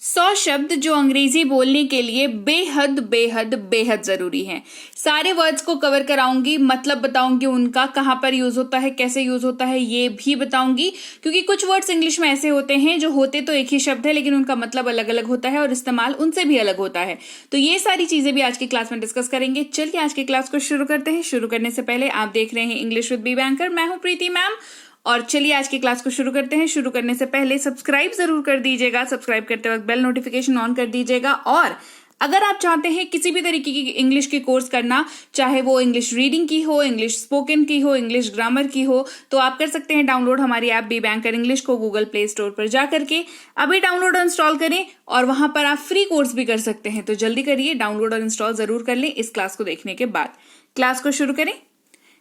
100 शब्द जो अंग्रेजी बोलने के लिए बेहद बेहद बेहद जरूरी हैं। सारे वर्ड्स को कवर कराऊंगी, मतलब बताऊंगी उनका कहाँ पर यूज होता है, कैसे यूज होता है, ये भी बताऊंगी। क्योंकि कुछ वर्ड्स इंग्लिश में ऐसे होते हैं जो होते तो एक ही शब्द है लेकिन उनका मतलब अलग अलग होता है और इस्तेमाल उनसे भी अलग होता है। तो ये सारी चीजें भी आज की क्लास में डिस्कस करेंगे। चलिए आज की क्लास को शुरू करते हैं। शुरू करने से पहले आप देख रहे हैं इंग्लिश विद बी बैंकर, मैं हूं प्रीति मैम। और चलिए आज की क्लास को शुरू करते हैं। शुरू करने से पहले सब्सक्राइब जरूर कर दीजिएगा, सब्सक्राइब करते वक्त बेल नोटिफिकेशन ऑन कर दीजिएगा। और अगर आप चाहते हैं किसी भी तरीके की इंग्लिश की कोर्स करना, चाहे वो इंग्लिश रीडिंग की हो, इंग्लिश स्पोकन की हो, इंग्लिश ग्रामर की हो, तो आप कर सकते हैं डाउनलोड हमारी ऐप बी बैंकर इंग्लिश को गूगल प्ले स्टोर पर जा करके। अभी डाउनलोड और इंस्टॉल करें और वहां पर आप फ्री कोर्स भी कर सकते हैं। तो जल्दी करिए, डाउनलोड और इंस्टॉल जरूर कर लें इस क्लास को देखने के बाद। क्लास को शुरू करें।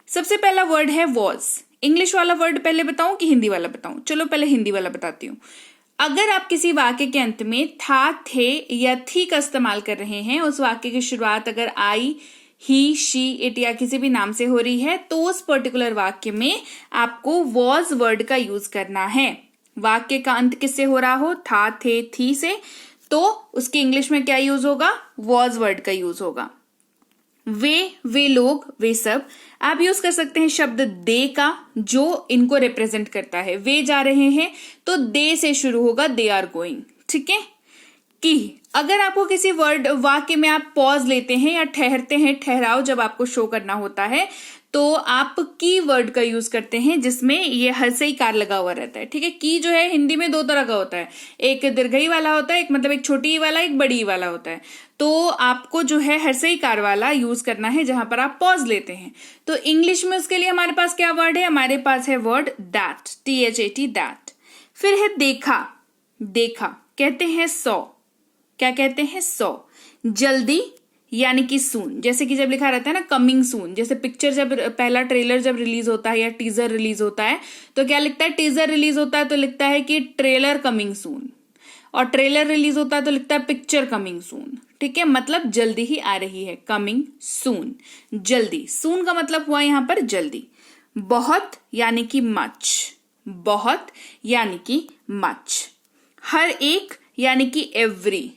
सबसे पहला वर्ड है वॉज। इंग्लिश वाला वर्ड पहले बताऊं कि हिंदी वाला बताऊं? चलो पहले हिंदी वाला बताती हूँ। अगर आप किसी वाक्य के अंत में था, थे या थी का इस्तेमाल कर रहे हैं, उस वाक्य की शुरुआत अगर आई, ही, शी, इट या किसी भी नाम से हो रही है, तो उस पर्टिकुलर वाक्य में आपको वॉज वर्ड का यूज करना है। वाक्य का अंत किससे हो रहा हो, था, थे, थी से, तो उसके इंग्लिश में क्या यूज होगा? वॉज वर्ड का यूज होगा। वे लोग, वे सब। आप यूज कर सकते हैं शब्द दे का, जो इनको रिप्रेजेंट करता है। वे जा रहे हैं तो दे से शुरू होगा, दे आर गोइंग। ठीक है। की, अगर आपको किसी वर्ड वाक्य में आप पॉज लेते हैं या ठहरते हैं, ठहराव जब आपको शो करना होता है, तो आप की वर्ड का यूज करते हैं जिसमें ये हर्षई कार लगा हुआ रहता है। ठीक है। की जो है हिंदी में दो तरह का होता है, एक दीर्घई वाला होता है, एक मतलब एक छोटी वाला, एक बड़ी वाला होता है। तो आपको जो है हर्षई कार वाला यूज करना है जहां पर आप पॉज लेते हैं। तो इंग्लिश में उसके लिए हमारे पास क्या वर्ड है? हमारे पास है वर्ड दैट, THAT, दैट। फिर है देखा। देखा कहते हैं सौ। क्या कहते हैं? सौ। जल्दी यानी कि सून। जैसे कि जब लिखा रहता है ना कमिंग सून, जैसे पिक्चर जब पहला ट्रेलर जब रिलीज होता है या टीजर रिलीज होता है, तो क्या लिखता है? टीजर रिलीज होता है तो लिखता है कि ट्रेलर कमिंग सून, और ट्रेलर रिलीज होता है तो लिखता है पिक्चर कमिंग सून। ठीक है। मतलब जल्दी ही आ रही है, कमिंग सून, जल्दी। सून का मतलब हुआ यहां पर जल्दी। बहुत यानी कि मच। बहुत यानी कि मच। हर एक यानी कि एवरी।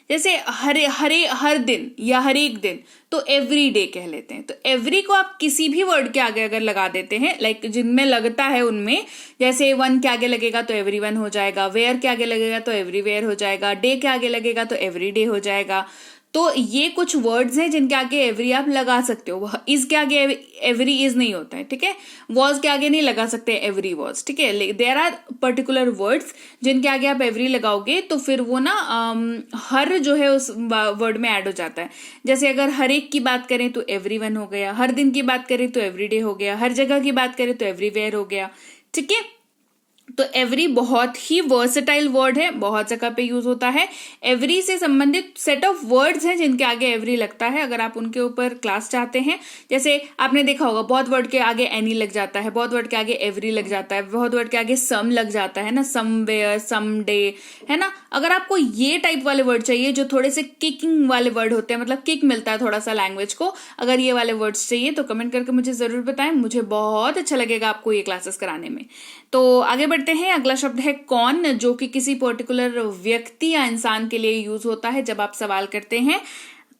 जैसे हर दिन या हर एक दिन, तो एवरी डे कह लेते हैं। तो एवरी को आप किसी भी वर्ड के आगे अगर लगा देते हैं, लाइक जिनमें लगता है उनमें, जैसे वन के आगे लगेगा तो एवरी वन हो जाएगा, वेयर के आगे लगेगा तो एवरीवेयर हो जाएगा, डे के आगे लगेगा तो एवरी डे हो जाएगा। तो ये कुछ वर्ड्स हैं जिनके आगे एवरी आप लगा सकते हो। इज के आगे एवरी इज नहीं होता है। ठीक है। वॉज के आगे नहीं लगा सकते एवरी वॉज। ठीक है। देयर आर पर्टिकुलर वर्ड्स जिनके आगे आप एवरी लगाओगे तो फिर वो ना हर जो है उस वर्ड में ऐड हो जाता है। जैसे अगर हर एक की बात करें तो एवरी वन हो गया, हर दिन की बात करें तो एवरी डे हो गया, हर जगह की बात करें तो एवरीवेयर हो गया। ठीक है। तो एवरी बहुत ही वर्सेटाइल वर्ड है, बहुत जगह पे यूज होता है। एवरी से संबंधित सेट ऑफ वर्ड्स हैं जिनके आगे एवरी लगता है। अगर आप उनके ऊपर क्लास चाहते हैं, जैसे आपने देखा होगा बहुत वर्ड के आगे एनी लग जाता है, बहुत वर्ड के आगे एवरी लग जाता है, बहुत वर्ड के आगे सम लग जाता है ना, समवेयर, समडे, है ना। अगर आपको ये टाइप वाले वर्ड चाहिए जो थोड़े से किकिंग वाले वर्ड होते हैं, मतलब किक मिलता है थोड़ा सा लैंग्वेज को, अगर ये वाले वर्ड्स चाहिए तो कमेंट करके मुझे जरूर बताएं। मुझे बहुत अच्छा लगेगा आपको ये क्लासेस कराने में। तो आगे बढ़ते हैं। अगला शब्द है कौन, जो कि किसी पर्टिकुलर व्यक्ति या इंसान के लिए यूज होता है। जब आप सवाल करते हैं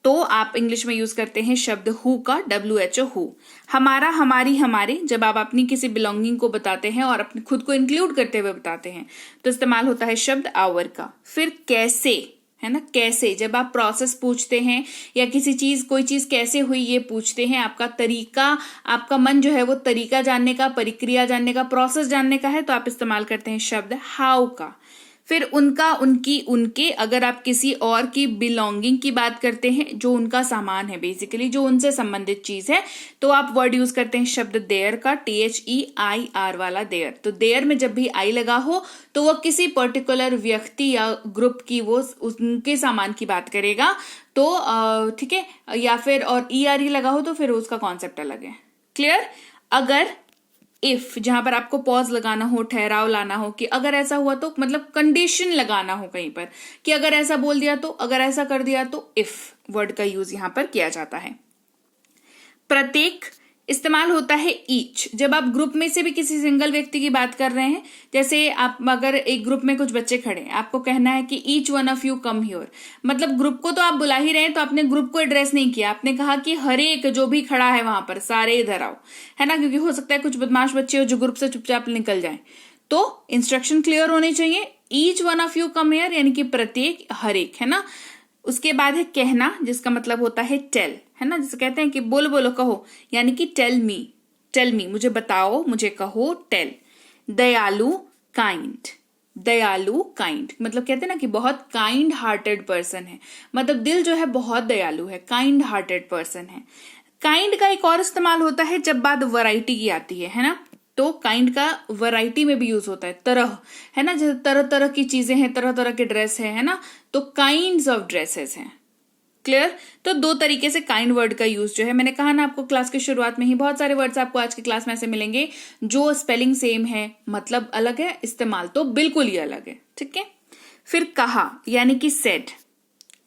तो आप इंग्लिश में यूज करते हैं शब्द हु का, WHO, हु। हमारा, हमारी, हमारे, जब आप अपनी किसी बिलोंगिंग को बताते हैं और अपने खुद को इंक्लूड करते हुए बताते हैं तो इस्तेमाल होता है शब्द आवर का। फिर कैसे, है ना, कैसे। जब आप प्रोसेस पूछते हैं या किसी चीज, कोई चीज कैसे हुई ये पूछते हैं, आपका तरीका, आपका मन जो है वो तरीका जानने का, प्रक्रिया जानने का, प्रोसेस जानने का है, तो आप इस्तेमाल करते हैं शब्द हाउ का। फिर उनका, उनकी, उनके। अगर आप किसी और की बिलोंगिंग की बात करते हैं, जो उनका सामान है, बेसिकली जो उनसे संबंधित चीज है, तो आप वर्ड यूज करते हैं शब्द देयर का, THEIR वाला देयर। तो देयर में जब भी आई लगा हो तो वो किसी पर्टिकुलर व्यक्ति या ग्रुप की, वो उनके सामान की बात करेगा। तो ठीक है। या फिर और ERE लगा हो तो फिर उसका कॉन्सेप्ट अलग है। क्लियर। अगर इफ, जहां पर आपको पॉज लगाना हो, ठहराव लाना हो कि अगर ऐसा हुआ तो, मतलब कंडीशन लगाना हो कहीं पर कि अगर ऐसा बोल दिया तो, अगर ऐसा कर दिया तो, इफ वर्ड का यूज यहां पर किया जाता है। प्रत्येक इस्तेमाल होता है ईच। जब आप ग्रुप में से भी किसी सिंगल व्यक्ति की बात कर रहे हैं, जैसे आप अगर एक ग्रुप में कुछ बच्चे खड़े हैं, आपको कहना है कि each one of you come here, मतलब ग्रुप को तो आप बुला ही रहे हैं, तो आपने ग्रुप को एड्रेस नहीं किया, आपने कहा कि हर एक जो भी खड़ा है वहां पर सारे इधर आओ, है ना, क्योंकि हो सकता है कुछ बदमाश बच्चे हो जो ग्रुप से चुपचाप निकल जाए। तो इंस्ट्रक्शन क्लियर होने चाहिए, each one of you come here यानी कि प्रत्येक, हर एक, है ना। उसके बाद है कहना, जिसका मतलब होता है टेल, है ना, जिसे कहते हैं कि बोलो बोलो कहो, यानी कि टेल मी, मुझे बताओ, मुझे कहो, टेल। दयालु, काइंड, दयालु काइंड, मतलब कहते हैं ना कि बहुत काइंड हार्टेड पर्सन है, मतलब दिल जो है बहुत दयालु है, काइंड हार्टेड पर्सन है। काइंड का एक और इस्तेमाल होता है जब बात वैरायटी की आती है ना, तो काइंड का वैरायटी में भी यूज होता है, तरह, है ना, जैसे तरह तरह की चीजें हैं, तरह तरह के ड्रेस है ना, तो काइंड्स ऑफ ड्रेसेस हैं। क्लियर। तो दो तरीके से काइंड वर्ड का यूज जो है, मैंने कहा ना आपको क्लास की शुरुआत में ही, बहुत सारे वर्ड्स आपको आज की क्लास में ऐसे मिलेंगे जो स्पेलिंग सेम है, मतलब अलग है, इस्तेमाल तो बिल्कुल ही अलग है। ठीक है। फिर कहा यानी कि सेड,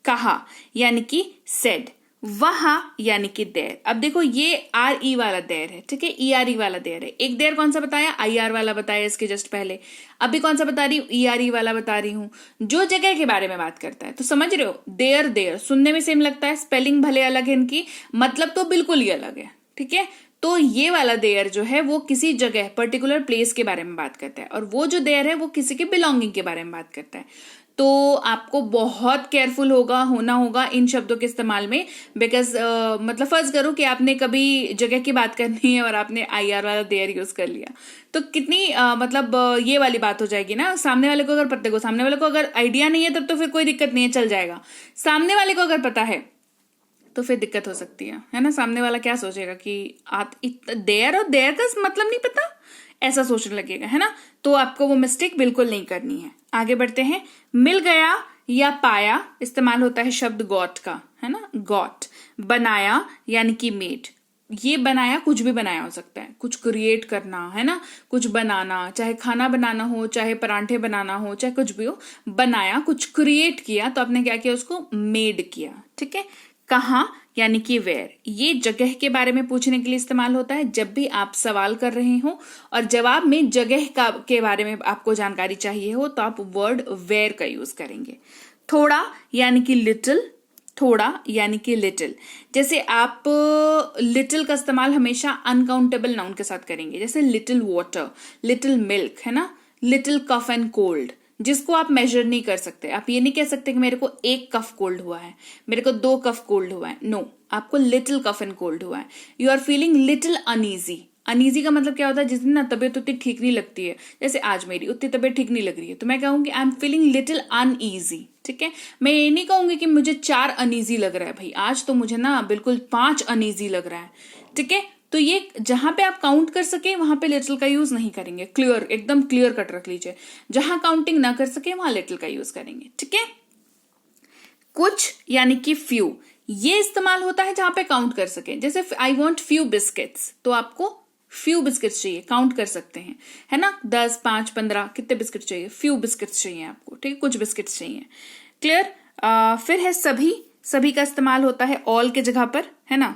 कहा यानी कि सेड। वहां यानी कि देर। अब देखो ये आर ई वाला देर है, ठीक है, ई आर ई वाला देर है। एक देर कौन सा बताया, आई आर वाला बताया इसके जस्ट पहले। अभी कौन सा बता रही हूं, ई आर ई वाला बता रही हूं, जो जगह के बारे में बात करता है। तो समझ रहे हो, देर देर सुनने में सेम लगता है, स्पेलिंग भले अलग है इनकी, मतलब तो बिल्कुल ही अलग है। ठीक है। तो ये वाला देयर जो है वो किसी जगह पर्टिकुलर प्लेस के बारे में बात करता है, और वो जो देयर है वो किसी के बिलोंगिंग के बारे में बात करता है। तो आपको बहुत केयरफुल होना होगा इन शब्दों के इस्तेमाल में, बिकॉज मतलब फर्ज करो कि आपने कभी जगह की बात करनी है और आपने आई आर वाला देयर यूज कर लिया, तो कितनी मतलब ये वाली बात हो जाएगी ना। सामने वाले को अगर पता को, सामने वाले को अगर आइडिया नहीं है तब तो फिर कोई दिक्कत नहीं है, चल जाएगा। सामने वाले को अगर पता है तो फिर दिक्कत हो सकती है ना। सामने वाला क्या सोचेगा कि देयर और देयर का मतलब नहीं पता, ऐसा सोचने लगेगा, है ना। तो आपको वो मिस्टेक बिल्कुल नहीं करनी है। आगे बढ़ते हैं। मिल गया या पाया इस्तेमाल होता है शब्द गॉट का, है ना, गॉट। बनाया यानी कि मेड। ये बनाया कुछ भी बनाया हो सकता है, कुछ क्रिएट करना, है ना, कुछ बनाना, चाहे खाना बनाना हो, चाहे परांठे बनाना हो, चाहे कुछ भी हो, बनाया, कुछ क्रिएट किया, तो आपने क्या किया, उसको मेड किया। ठीक है। कहाँ यानी कि वेयर, ये जगह के बारे में पूछने के लिए इस्तेमाल होता है। जब भी आप सवाल कर रहे हो और जवाब में जगह के बारे में आपको जानकारी चाहिए हो, तो आप वर्ड वेयर का यूज करेंगे। थोड़ा यानी कि लिटिल, थोड़ा यानी कि लिटिल। जैसे आप लिटिल का इस्तेमाल हमेशा अनकाउंटेबल नाउन के साथ करेंगे, जैसे लिटिल वाटर, लिटिल मिल्क, है ना, लिटिल कफ एंड कोल्ड, जिसको आप मेजर नहीं कर सकते। आप ये नहीं कह सकते कि मेरे को 1 कफ कोल्ड हुआ है, मेरे को 2 कफ कोल्ड हुआ है, नो, आपको लिटिल कफ एंड कोल्ड हुआ है। You are feeling little uneasy. Uneasy का मतलब क्या होता है, जिस दिन ना तबियत उतनी ठीक नहीं लगती है, जैसे आज मेरी उतनी तबियत ठीक नहीं लग रही है, तो मैं कहूंगी I am feeling little uneasy. ठीक है। मैं ये नहीं कहूंगी कि मुझे 4 अनईजी लग रहा है, भाई आज तो मुझे ना बिल्कुल 5 अनईजी लग रहा है। ठीक है। तो ये जहां पे आप काउंट कर सके वहां पे लिटिल का यूज नहीं करेंगे। क्लियर, एकदम क्लियर कट रख लीजिए। जहां काउंटिंग ना कर सके वहां लिटिल का यूज करेंगे। ठीक है। कुछ यानी कि फ्यू, ये इस्तेमाल होता है जहां पे काउंट कर सके। जैसे आई वॉन्ट फ्यू बिस्किट्स, तो आपको फ्यू बिस्किट्स चाहिए, काउंट कर सकते हैं, है ना, 10, 5, 15 कितने बिस्किट चाहिए, फ्यू बिस्किट्स चाहिए आपको। ठीक है, कुछ बिस्किट्स चाहिए। क्लियर। फिर है सभी। सभी का इस्तेमाल होता है ऑल के जगह पर, है ना,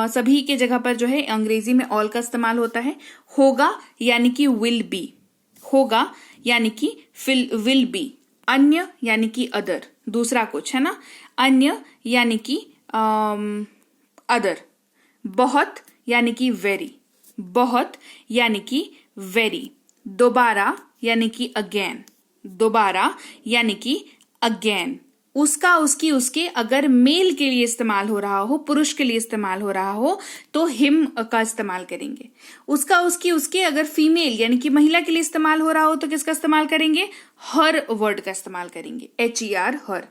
सभी के जगह पर जो है अंग्रेजी में ऑल का इस्तेमाल होता है। होगा यानी कि विल बी, होगा यानी कि विल बी। अन्य यानी कि अदर, दूसरा कुछ, है ना, अन्य यानी कि अदर। बहुत यानी कि वेरी, बहुत यानी कि वेरी। दोबारा यानी कि अगेन, दोबारा यानी कि अगेन। उसका, उसकी, उसके अगर मेल के लिए इस्तेमाल हो रहा हो, पुरुष के लिए इस्तेमाल हो रहा हो, तो हिम का इस्तेमाल करेंगे। उसका, उसकी, उसके अगर फीमेल यानी कि महिला के लिए इस्तेमाल हो रहा हो, तो किसका इस्तेमाल करेंगे, हर वर्ड का इस्तेमाल करेंगे, HER, हर।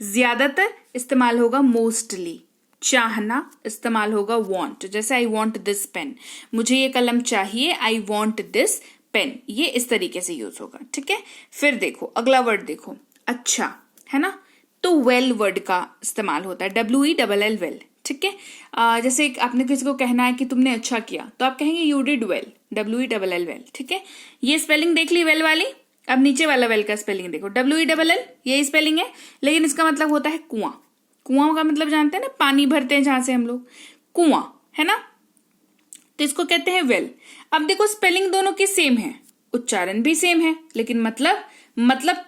ज्यादातर इस्तेमाल होगा मोस्टली। चाहना इस्तेमाल होगा वॉन्ट, जैसे आई वॉन्ट दिस पेन, मुझे ये कलम चाहिए, आई वॉन्ट दिस पेन, ये इस तरीके से यूज होगा। ठीक है। फिर देखो अगला वर्ड, देखो अच्छा, है ना, तो वेल वर्ड का इस्तेमाल होता है, WELL वेल। ठीक है। जैसे आपने किसी को कहना है कि तुमने अच्छा किया, तो आप कहेंगे you did well, WELL well. ठीक है। ये स्पेलिंग देख ली वेल वाली। अब नीचे वाला वेल का स्पेलिंग देखो, WELL, यही स्पेलिंग है, लेकिन इसका मतलब होता है कुआं। कुआं का मतलब जानते हैं ना, पानी भरते हैं जहां से हम लोग, कुआं, है ना। तो इसको कहते हैं वेल। अब देखो स्पेलिंग दोनों की सेम है, उच्चारण भी सेम है, लेकिन मतलब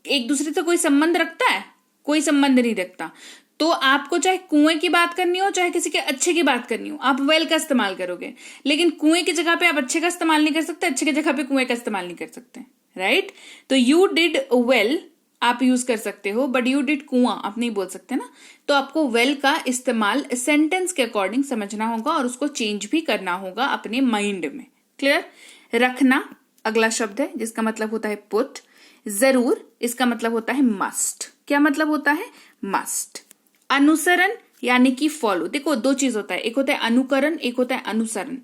एक दूसरे से कोई संबंध रखता है? कोई संबंध नहीं रखता। तो आपको चाहे कुएं की बात करनी हो, चाहे किसी के अच्छे की बात करनी हो, आप वेल का इस्तेमाल करोगे। लेकिन कुएं की जगह पे आप अच्छे का इस्तेमाल नहीं कर सकते, अच्छे की जगह पे कुएं का इस्तेमाल नहीं कर सकते, राइट? तो यू डिड वेल आप यूज कर सकते हो, बट यू डिड कुआं आप नहीं बोल सकते ना। तो आपको वेल का इस्तेमाल सेंटेंस के अकॉर्डिंग समझना होगा और उसको चेंज भी करना होगा अपने माइंड में। क्लियर? रखना अगला शब्द है जिसका मतलब होता है पुट। जरूर इसका मतलब होता है मस्ट। क्या मतलब होता है? मस्ट। अनुसरण यानी कि फॉलो। देखो दो चीज होता है, एक होता है अनुकरण, एक होता है अनुसरण।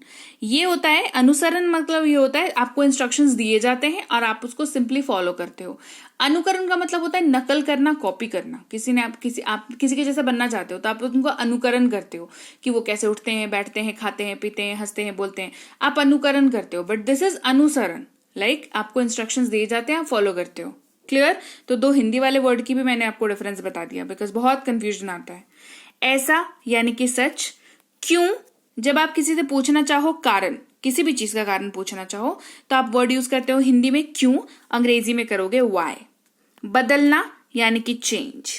ये होता है अनुसरण, मतलब ये होता है आपको इंस्ट्रक्शंस दिए जाते हैं और आप उसको सिंपली फॉलो करते हो। अनुकरण का मतलब होता है नकल करना, कॉपी करना। आप किसी के जैसा बनना चाहते हो तो आप उनको अनुकरण करते हो कि वो कैसे उठते हैं, बैठते हैं, खाते हैं, पीते हैं, हंसते हैं, बोलते हैं, आप अनुकरण करते हो। बट दिस इज अनुसरण, लाइक आपको इंस्ट्रक्शंस दिए जाते हैं, आप फॉलो करते हो। क्लियर? तो दो हिंदी वाले वर्ड की भी मैंने आपको डिफरेंस बता दिया, बिकॉज बहुत कंफ्यूजन आता है। ऐसा यानी कि सच। क्यों? जब आप किसी से पूछना चाहो कारण, किसी भी चीज का कारण पूछना चाहो तो आप वर्ड यूज करते हो हिंदी में क्यों, अंग्रेजी में करोगे व्हाई। बदलना यानी कि चेंज।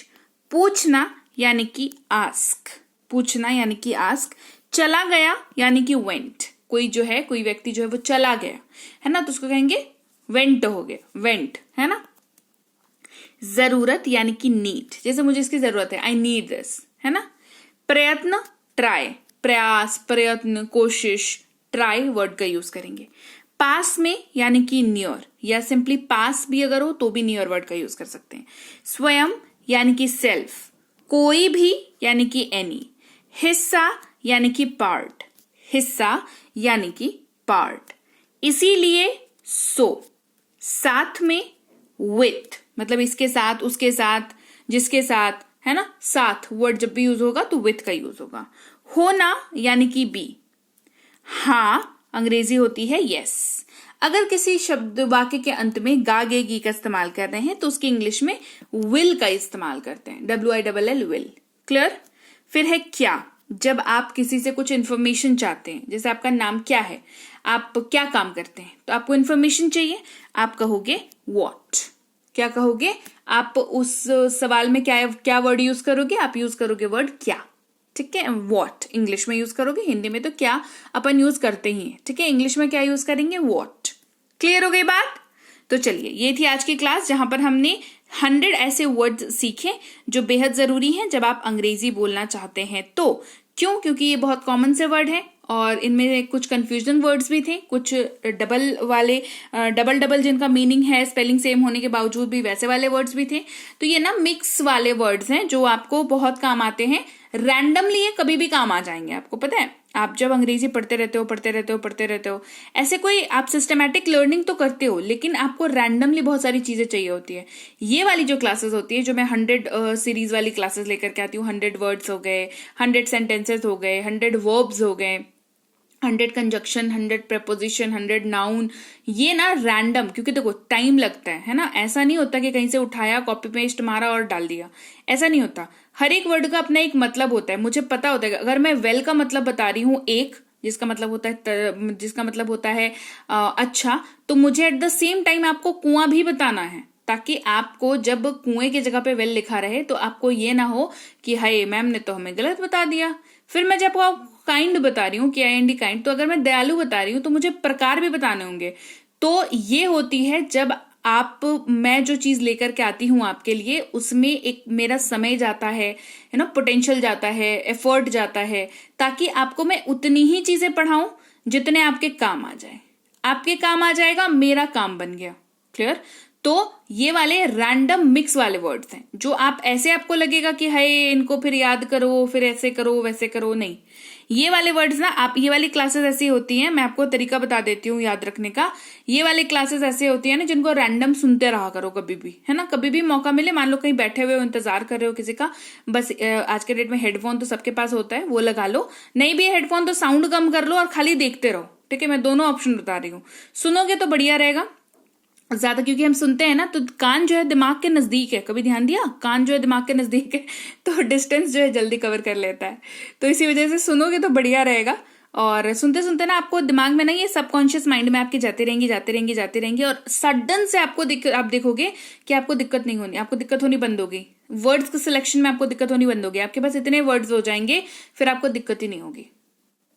पूछना यानी कि आस्क। पूछना यानी कि आस्क। चला गया यानी कि वेंट। कोई जो है, कोई व्यक्ति जो है वो चला गया है ना, तो उसको कहेंगे वेंट हो गया, वेंट, है ना। जरूरत यानी कि नीड, जैसे मुझे इसकी जरूरत है, आई नीड दिस, है ना। प्रयत्न, ट्राई, प्रयास, प्रयत्न, कोशिश, ट्राई वर्ड का यूज करेंगे। पास में यानी कि नियर, या सिंपली पास भी अगर हो तो भी नियर वर्ड का यूज कर सकते हैं। स्वयं यानी कि सेल्फ। कोई भी यानी कि एनी। हिस्सा यानी कि पार्ट। हिस्सा यानी कि पार्ट। इसीलिए सो। साथ में विथ, मतलब इसके साथ, उसके साथ, जिसके साथ, है ना। साथ वर्ड जब भी यूज होगा तो विथ का यूज होगा। होना यानी कि बी। हाँ अंग्रेजी होती है यस। अगर किसी शब्द वाक्य के अंत में गा गे गी का इस्तेमाल कर रहे हैं तो उसकी इंग्लिश में विल का इस्तेमाल करते हैं, WILL विल। क्लियर? फिर है क्या। जब आप किसी से कुछ इंफॉर्मेशन चाहते हैं, जैसे आपका नाम क्या है, आप क्या काम करते हैं, तो आपको इंफॉर्मेशन चाहिए, आप कहोगे व्हाट। क्या कहोगे? आप उस सवाल में क्या वर्ड यूज करोगे? आप यूज करोगे वर्ड क्या। ठीक है, व्हाट इंग्लिश में यूज करोगे, हिंदी में तो क्या अपन यूज करते ही हैं। ठीक है, इंग्लिश में क्या यूज करेंगे? व्हाट। क्लियर हो गई बात? तो चलिए, ये थी आज की क्लास जहां पर हमने 100 ऐसे वर्ड्स सीखे जो बेहद जरूरी हैं जब आप अंग्रेजी बोलना चाहते हैं तो। क्यों? क्योंकि ये बहुत कॉमन से वर्ड है और इनमें कुछ कंफ्यूजन वर्ड्स भी थे, कुछ डबल जिनका मीनिंग है स्पेलिंग सेम होने के बावजूद भी वैसे वाले वर्ड्स भी थे। तो ये ना मिक्स वाले वर्ड्स हैं जो आपको बहुत काम आते हैं। रैंडमली ये कभी भी काम आ जाएंगे, आपको पता है। आप जब अंग्रेजी पढ़ते रहते हो, ऐसे कोई आप सिस्टमैटिक लर्निंग तो करते हो, लेकिन आपको रैंडमली बहुत सारी चीजें चाहिए होती है। ये वाली जो क्लासेस होती है, जो मैं 100 सीरीज वाली क्लासेस लेकर के आती हूँ, 100 वर्ड्स हो गए, 100 सेंटेंसेस हो गए, 100 वर्ब्स हो गए, 100 कंजक्शन, 100 प्रपोजिशन, 100 नाउन, ये ना रैंडम, क्योंकि देखो टाइम लगता है ना। ऐसा नहीं होता कि कहीं से उठाया, कॉपी पेस्ट मारा और डाल दिया, ऐसा नहीं होता। हर एक वर्ड का अपना एक मतलब होता है। मुझे पता होता है अगर मैं वेल का मतलब बता रही हूँ एक, जिसका मतलब होता है अच्छा, तो मुझे एट द सेम टाइम आपको कुआं भी बताना है, ताकि आपको जब कुएं की जगह पे वेल लिखा रहे तो आपको ये ना हो कि हाय मैम ने तो हमें गलत बता दिया। फिर मैं जब काइंड बता रही हूँ, KIND काइंड, तो अगर मैं दयालु बता रही हूँ तो मुझे प्रकार भी बताने होंगे। तो ये होती है जब मैं जो चीज लेकर के आती हूँ आपके लिए, उसमें एक मेरा समय जाता है ना, पोटेंशियल जाता है, एफर्ट जाता है, ताकि आपको मैं उतनी ही चीजें पढ़ाऊं जितने आपके काम आ जाए। आपके काम आ जाएगा, मेरा काम बन गया। क्लियर? तो ये वाले रैंडम मिक्स वाले वर्ड्स हैं जो आप ऐसे आपको लगेगा कि हाय इनको फिर याद करो, फिर ऐसे करो वैसे करो, नहीं। ये वाले वर्ड्स ना, आप ये वाली क्लासेस ऐसी होती हैं, मैं आपको तरीका बता देती हूँ याद रखने का। ये वाली क्लासेस ऐसे होती है ना जिनको रैंडम सुनते रहा करो कभी भी, है ना। कभी भी मौका मिले, मान लो कहीं बैठे हुए हो, इंतजार कर रहे हो किसी का, बस आज के डेट में हेडफोन तो सबके पास होता है, वो लगा लो। नहीं भी हेडफोन तो साउंड कम कर लो और खाली देखते रहो। ठीक है, मैं दोनों ऑप्शन बता रही हूँ, सुनोगे तो बढ़िया रहेगा ज्यादा, क्योंकि हम सुनते हैं ना तो कान जो है दिमाग के नजदीक है। कभी ध्यान दिया? कान जो है दिमाग के नजदीक है तो डिस्टेंस जो है जल्दी कवर कर लेता है, तो इसी वजह से सुनोगे तो बढ़िया रहेगा। और सुनते सुनते ना आपको दिमाग में ना ये सबकॉन्शियस माइंड में आपके जाते रहेंगी और सडन से आप देखोगे कि आपको दिक्कत नहीं होनी, आपको दिक्कत होनी बंद होगी। वर्ड्स के सिलेक्शन में आपको दिक्कत होनी बंद होगी, आपके पास इतने वर्ड्स हो जाएंगे, फिर आपको दिक्कत ही नहीं होगी।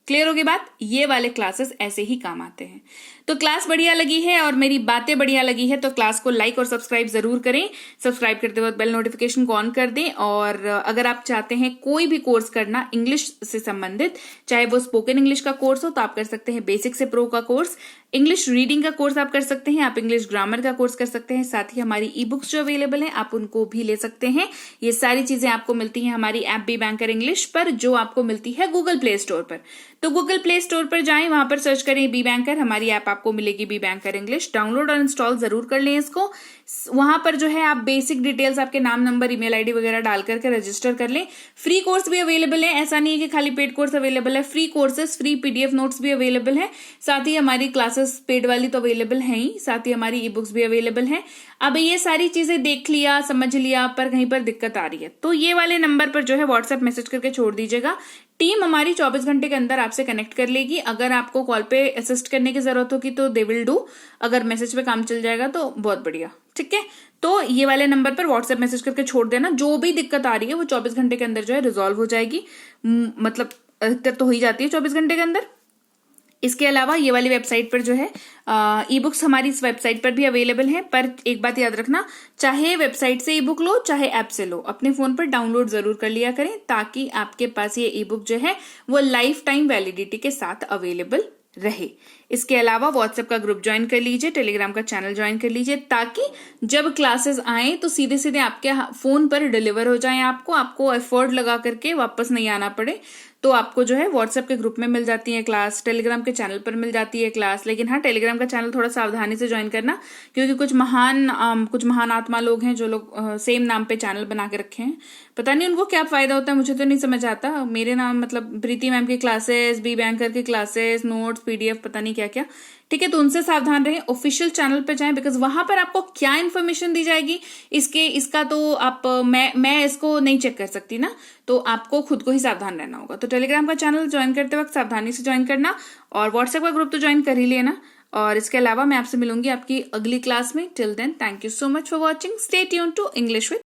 क्लियर होगी बात? ये वाले क्लासेस ऐसे ही काम आते हैं। तो क्लास बढ़िया लगी है और मेरी बातें बढ़िया लगी है तो क्लास को लाइक और सब्सक्राइब जरूर करें। सब्सक्राइब करते वक्त बेल नोटिफिकेशन को ऑन कर दें। और अगर आप चाहते हैं कोई भी कोर्स करना इंग्लिश से संबंधित, चाहे वो स्पोकन इंग्लिश का कोर्स हो तो आप कर सकते हैं बेसिक से प्रो का कोर्स, इंग्लिश रीडिंग का कोर्स आप कर सकते हैं, आप इंग्लिश ग्रामर का कोर्स कर सकते हैं, साथ ही हमारी ई बुक्स जो अवेलेबल हैं आप उनको भी ले सकते हैं। ये सारी चीजें आपको मिलती हैं हमारी ऐप बी बैंकर इंग्लिश पर, जो आपको मिलती है गूगल प्ले स्टोर पर। तो गूगल प्ले स्टोर पर जाएं, वहां पर सर्च करें बी बैंकर, हमारी ऐप आपको मिलेगी बी बैंकर इंग्लिश। डाउनलोड और इंस्टॉल जरूर कर लें इसको। वहां पर जो है आप बेसिक डिटेल्स, आपके नाम, नंबर, ईमेल आईडी वगैरह डाल करके रजिस्टर कर लें। फ्री कोर्स भी अवेलेबल है, ऐसा नहीं है कि खाली पेड कोर्स अवेलेबल है, free courses, free PDF notes भी अवेलेबल है। साथ ही हमारी क्लासेस पेड वाली तो अवेलेबल है ही, साथ ही हमारी ई बुक्स भी अवेलेबल है। अब ये सारी चीजें देख लिया, समझ लिया, पर कहीं पर दिक्कत आ रही है तो ये वाले नंबर पर जो है व्हाट्सएप मैसेज करके छोड़ दीजिएगा। टीम हमारी 24 घंटे के अंदर आपसे कनेक्ट कर लेगी। अगर आपको कॉल पे असिस्ट करने की जरूरत होगी तो दे विल डू, अगर मैसेज पे काम चल जाएगा तो बहुत बढ़िया। ठीक है, तो ये वाले नंबर पर व्हाट्सएप मैसेज करके छोड़ देना। जो भी दिक्कत आ रही है वो 24 घंटे के अंदर जो है रिजॉल्व हो जाएगी। मतलब अधिकतर तो हो ही जाती है 24 घंटे के अंदर। इसके अलावा ये वाली वेबसाइट पर जो है ई बुक्स हमारी इस वेबसाइट पर भी अवेलेबल है। पर एक बात याद रखना, चाहे वेबसाइट से ई बुक लो चाहे ऐप से लो, अपने फोन पर डाउनलोड जरूर कर लिया करें ताकि आपके पास ये ई बुक जो है वो लाइफ टाइम वैलिडिटी के साथ अवेलेबल रहे। इसके अलावा व्हाट्सएप का ग्रुप ज्वाइन कर लीजिए, टेलीग्राम का चैनल ज्वाइन कर लीजिए ताकि जब क्लासेस आए तो सीधे सीधे आपके फोन पर डिलीवर हो जाए, आपको एफर्ट लगा करके वापस नहीं आना पड़े। तो आपको जो है व्हाट्सएप के ग्रुप में मिल जाती है क्लास, टेलीग्राम के चैनल पर मिल जाती है क्लास। लेकिन हाँ, टेलीग्राम का चैनल थोड़ा सावधानी से ज्वाइन करना, क्योंकि कुछ महान आत्मा लोग हैं जो लोग सेम नाम पे चैनल बना के रखे हैं। पता नहीं उनको क्या फायदा होता है, मुझे तो नहीं समझ आता। मेरे नाम मतलब प्रीति मैम की क्लासेस, बी बैंकर की क्लासेस, नोट्स, पीडीएफ, पता नहीं क्या क्या। ठीक है, तो उनसे सावधान रहें। ऑफिशियल चैनल पे जाएं, बिकॉज वहां पर आपको क्या इन्फॉर्मेशन दी जाएगी इसका तो आप मैं इसको नहीं चेक कर सकती ना, तो आपको खुद को ही सावधान रहना होगा। तो टेलीग्राम का चैनल ज्वाइन करते वक्त सावधानी से ज्वाइन करना और व्हाट्सएप का ग्रुप तो ज्वाइन कर ही लेना। और इसके अलावा मैं आपसे मिलूंगी आपकी अगली क्लास में। Till then, thank you so much for watching. Stay tuned to English with